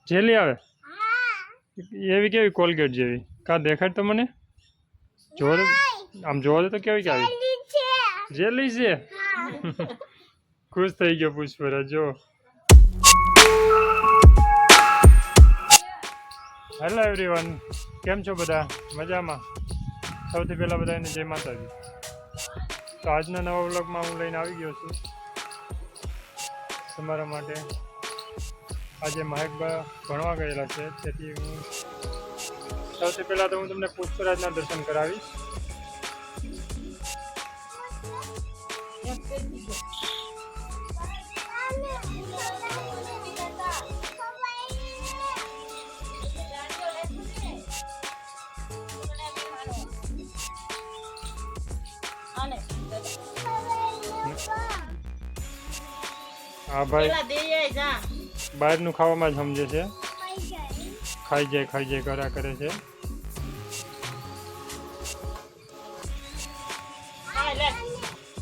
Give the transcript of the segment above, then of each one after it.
jelly આવે એવી કેવી કોલગેટ જેવી કા દેખાડ તો મને જો આમ જોવા દે તો કેવી કે આવી જેલી છે ખુશ થઈ ગયો પુષ્પરાજ જો હેલો એવરીવન કેમ છો બધા મજામાં સૌથી પહેલાં બધાને જય માતાજી તો આજના નવા વ્લોગમાં હું લઈને આવી ગયો છું તમારા માટે આજે મહેકબા ભણવા ગયેલા છે તેથી હું સૌથી પહેલાં તો હું તમને પુષ્પરાજના દર્શન કરાવીશ હા ભાઈ બહારનું ખાવામાં જ સમજે છે ખાઈ જાય કર્યા કરે છે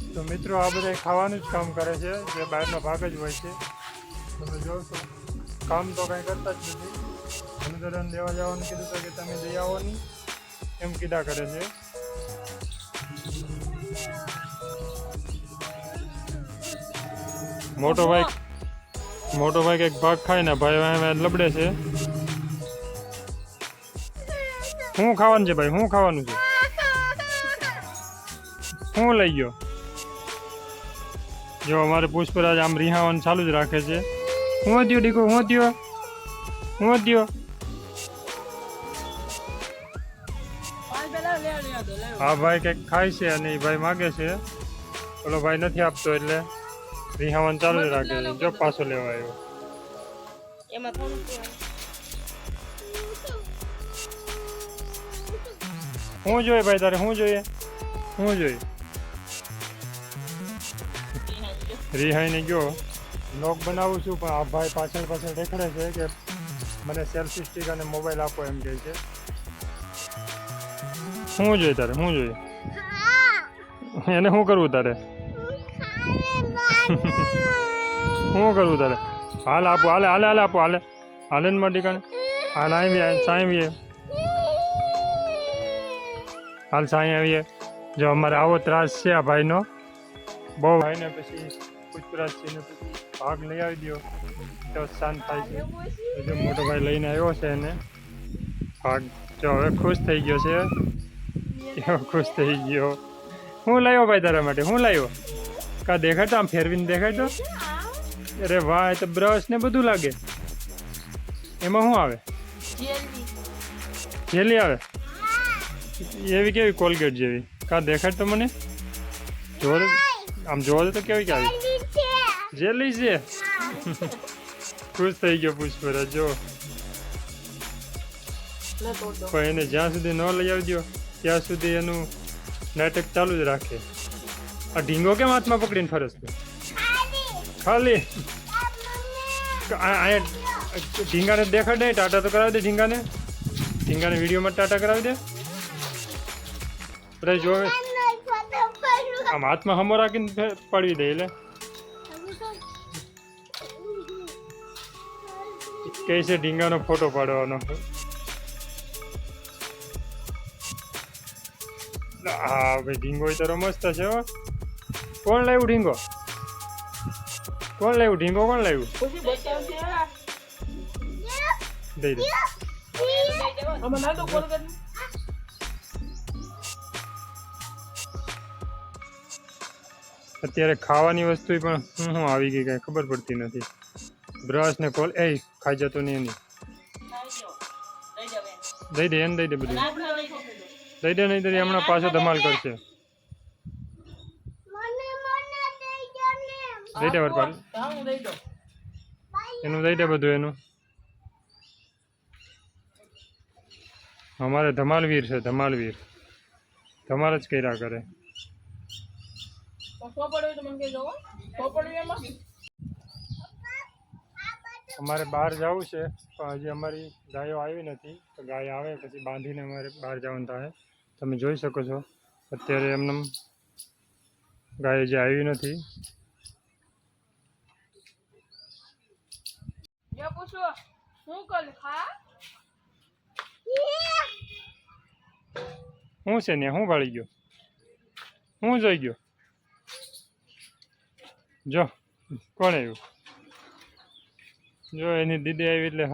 તો મિત્રો આ બધા ખાવાનું જ કામ કરે છે જે બહારનો ભાગ જ હોય છે તમે જોશો કામ તો કંઈ કરતા જ નથી અનુદાન દેવા જવાનું કીધું તો કે તમે જઈ આવો નહીં એમ કીધા કરે છે મોટો ભાઈ એક ભાગ ખાય ને ભાઈ લબડે છે શું ખાવાનું છે ભાઈ શું ખાવાનું છે શું લઈ ગયો જો અમારે પુષ્પરાજ આમ રિહાવાનું ચાલુ જ રાખે છે હું થયો ડીકો હું થયો હા ભાઈ કંઈક ખાય છે અને એ ભાઈ માગે છે ઓલો ભાઈ નથી આપતો એટલે રિહાવાનું ચાલુ જ રાખે છે જો પાછો લેવા આવ્યો શું જોઈએ ભાઈ તારે શું જોઈએ રિહાઈને ગયો લોક બનાવું છું પણ આ ભાઈ પાછળ દેખાડે છે કે મને સેલ્ફી સ્ટિક અને મોબાઈલ આપો એમ કહે છે શું જોઈએ તારે એને શું કરવું તારે હાલ આપો હાલે આપો હાલે ને માટી કાને હાલ આવીએ હાલ સાંઈ આવીએ જો અમારે આવો ત્રાસ છે આ ભાઈનો બહુ ભાઈને પછી પુષ્પરાજસિંહને પછી ભાગ લઈ આવી દો તો શાંત થાય છે જો મોટો ભાઈ લઈને આવ્યો છે એને ભાગ જો હવે ખુશ થઈ ગયો છે હું લાવ્યો ભાઈ તારા માટે હું લાવ્યો કા દેખાડતો આમ ફેરવીને દેખાડતો અરે વાહ એ તો બ્રશ ને બધું લાગે એમાં શું આવે જેલી આવે એવી કેવી કોલગેટ જેવી કા દેખાડ તો મને આમ જોવા દે તો કેવી કે આવી જેલી છે ખુશ થઈ ગયો પુષ્પરાજ જો પણ એને જ્યાં સુધી ન લઈ આવી દો ત્યાં સુધી એનું નાટક ચાલુ જ રાખે આ ઢીંગો કેમ હાથમાં પકડીને ફરસ છે ખાલી ઢીંગાને દેખાડ દે ટાટા તો કરાવી દે ઢીંગાને વિડીયોમાં ટાટા કરાવી દે બધા જોવે આમ હાથમાં હમો રાખીને પાડવી દે એટલે કહે છે ઢીંગાનો ફોટો પાડવાનો હા ભાઈ ઢીંગો તો મસ્ત છે હો કોણ લાવ્યું ઢીંગો કોણ લાવ્યું દઈ દે અત્યારે ખાવાની વસ્તુ પણ શું આવી ગઈ કઈ ખબર પડતી નથી બ્રશ ને કોલ ખાઈ જતો નહીં એની દઈ દે બધું દઈ દે નહીં તો હમણાં પાછો ધમાલ કરશે દઈ દે વરપાલ એનું દઈ દે બધું એનું અમારે ધમાલવીર છે ધમાલ જ કર્યા કરે અમારે બહાર જવું છે પણ હજી અમારી ગાયો આવી નથી તો ગાય આવે પછી બાંધીને અમારે બહાર જવાનું થાય તમે જોઈ શકો છો અત્યારે એમને ગાય જે આવી નથી હું કરું ખા શું છે ને શું વાળી ગયો હું જોઈ ગયો જો કોણ આવ્યું જો એની દીદી આવી એટલે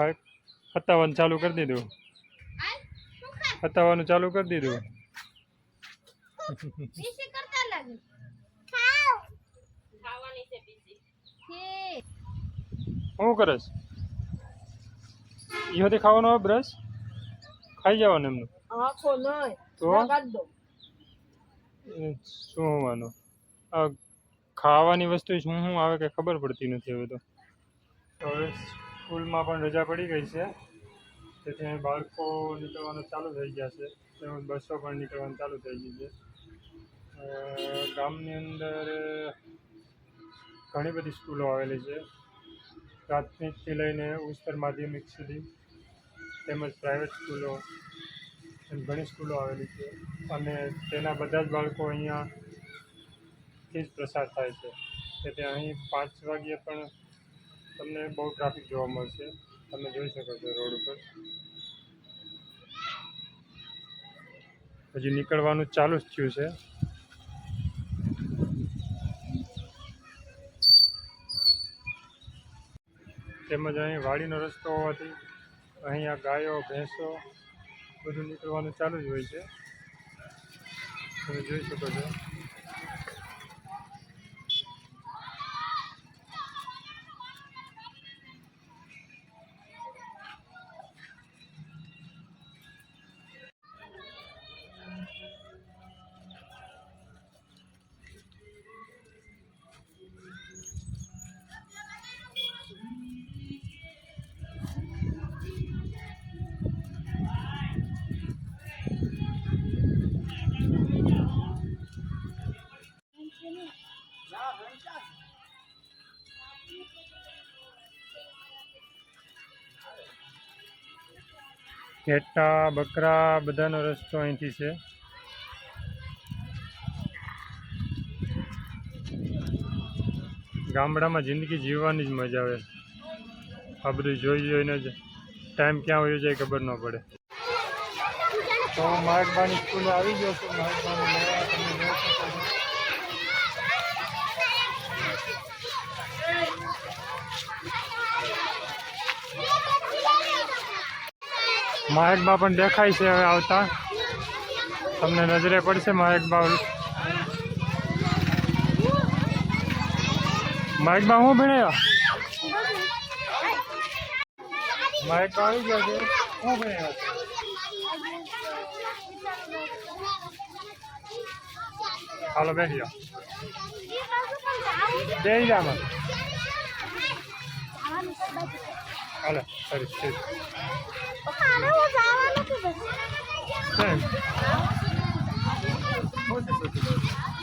હતાવાનું ચાલુ કરી દીધું હતાવાનું ચાલુ કરી દીધું પીસી કરતા લાગે ખાવાની છે પીસી શું કરસ ઈહોથી ખાવાનો હોય બ્રશ ખાઈ જવાનું એમનું આખો નહીં તો કાઢ દો શું હોવાનું આ ખાવાની વસ્તુ શું શું આવે કે ખબર પડતી નથી હવે તો હવે સ્કૂલમાં પણ રજા પડી ગઈ છે તેથી અહીં બાળકો નીકળવાનું ચાલુ થઈ ગયા છે તેમજ બસો પણ નીકળવાનું ચાલુ થઈ ગઈ છે ગામની અંદર ઘણી બધી સ્કૂલો આવેલી છે પ્રાથમિકથી લઈને ઉચ્ચતર માધ્યમિક સુધી તેમજ પ્રાઇવેટ સ્કૂલો એમ ઘણી સ્કૂલો આવેલી છે અને તેના બધા જ બાળકો અહીંયાથી જ પ્રસાર થાય છે તેથી અહીં 5 વાગ્યે પણ તમને બહુ ટ્રાફિક જોવા મળશે તમે જોઈ શકો છો રોડ ઉપર હજી નીકળવાનું ચાલુ જ થયું છે તેમજ અહીં વાડીનો રસ્તો હોવાથી અહીંયા ગાયો ભેંસો બધું નીકળવાનું ચાલુ જ હોય છે તમે જોઈ શકો છો ઘેટા બકરા બધાનો રસ્તો અહીંથી છે ગામડામાં જિંદગી જીવવાની જ મજા આવે આ બધું જોઈ જોઈને જ ટાઈમ ક્યાં વયો જાય ખબર ન પડે તો મહેકબાની સ્કૂલે આવી ગયો છું મહેકબાની લેવા તમે જોઈ શકો છો મહેકબા પણ દેખાય છે હવે આવતા તમને નજરે પડશે મહેકબા મહેકબા હું ભણ્યા મહેકબા આવી ગયા છે હું ભણ્યા હાલો બેસી જાઓ બેસી જાઓ હાલો સરી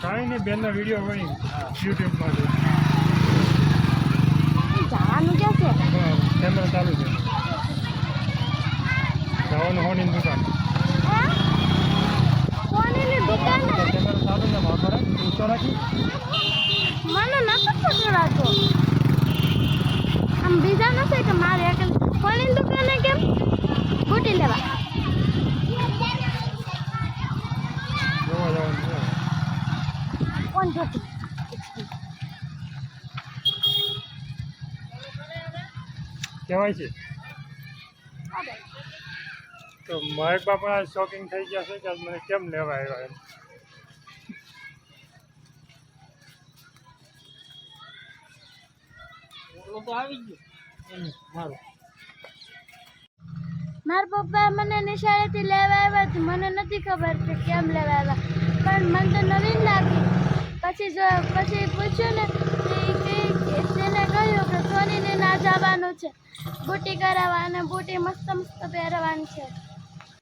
કાંઈ નહીં બેનનો વિડીયો બની યુટ્યુબમાં જવાનું ક્યાં છે કેમેરા ચાલુ છે જવાનું હોની દુકાન કોની દુકાન કેમેરા ચાલુ છે મારો ઊંચો રાખી મને નથી પકડાતો આમ બીજા નથી કે મારે એક કોની દુકાને કેમ બુટી લેવા જોવા જવાનું છે કોણ જોતું કહેવાય છે તો મહેક બાપા શોપિંગ થઈ ગયા છે કે મને કેમ લેવા આવ્યા એમ મારા પપ્પા મને નિશાળેથી લેવા આવ્યા હતી મને નથી ખબર કે કેમ લેવા આવ્યા પણ મને તો નવીન લાગી પછી પૂછ્યું ને તેને કહ્યું કે સોનીને ના જવાનું છે બુટી કરાવવા અને બુટી મસ્ત મસ્ત પહેરવાની છે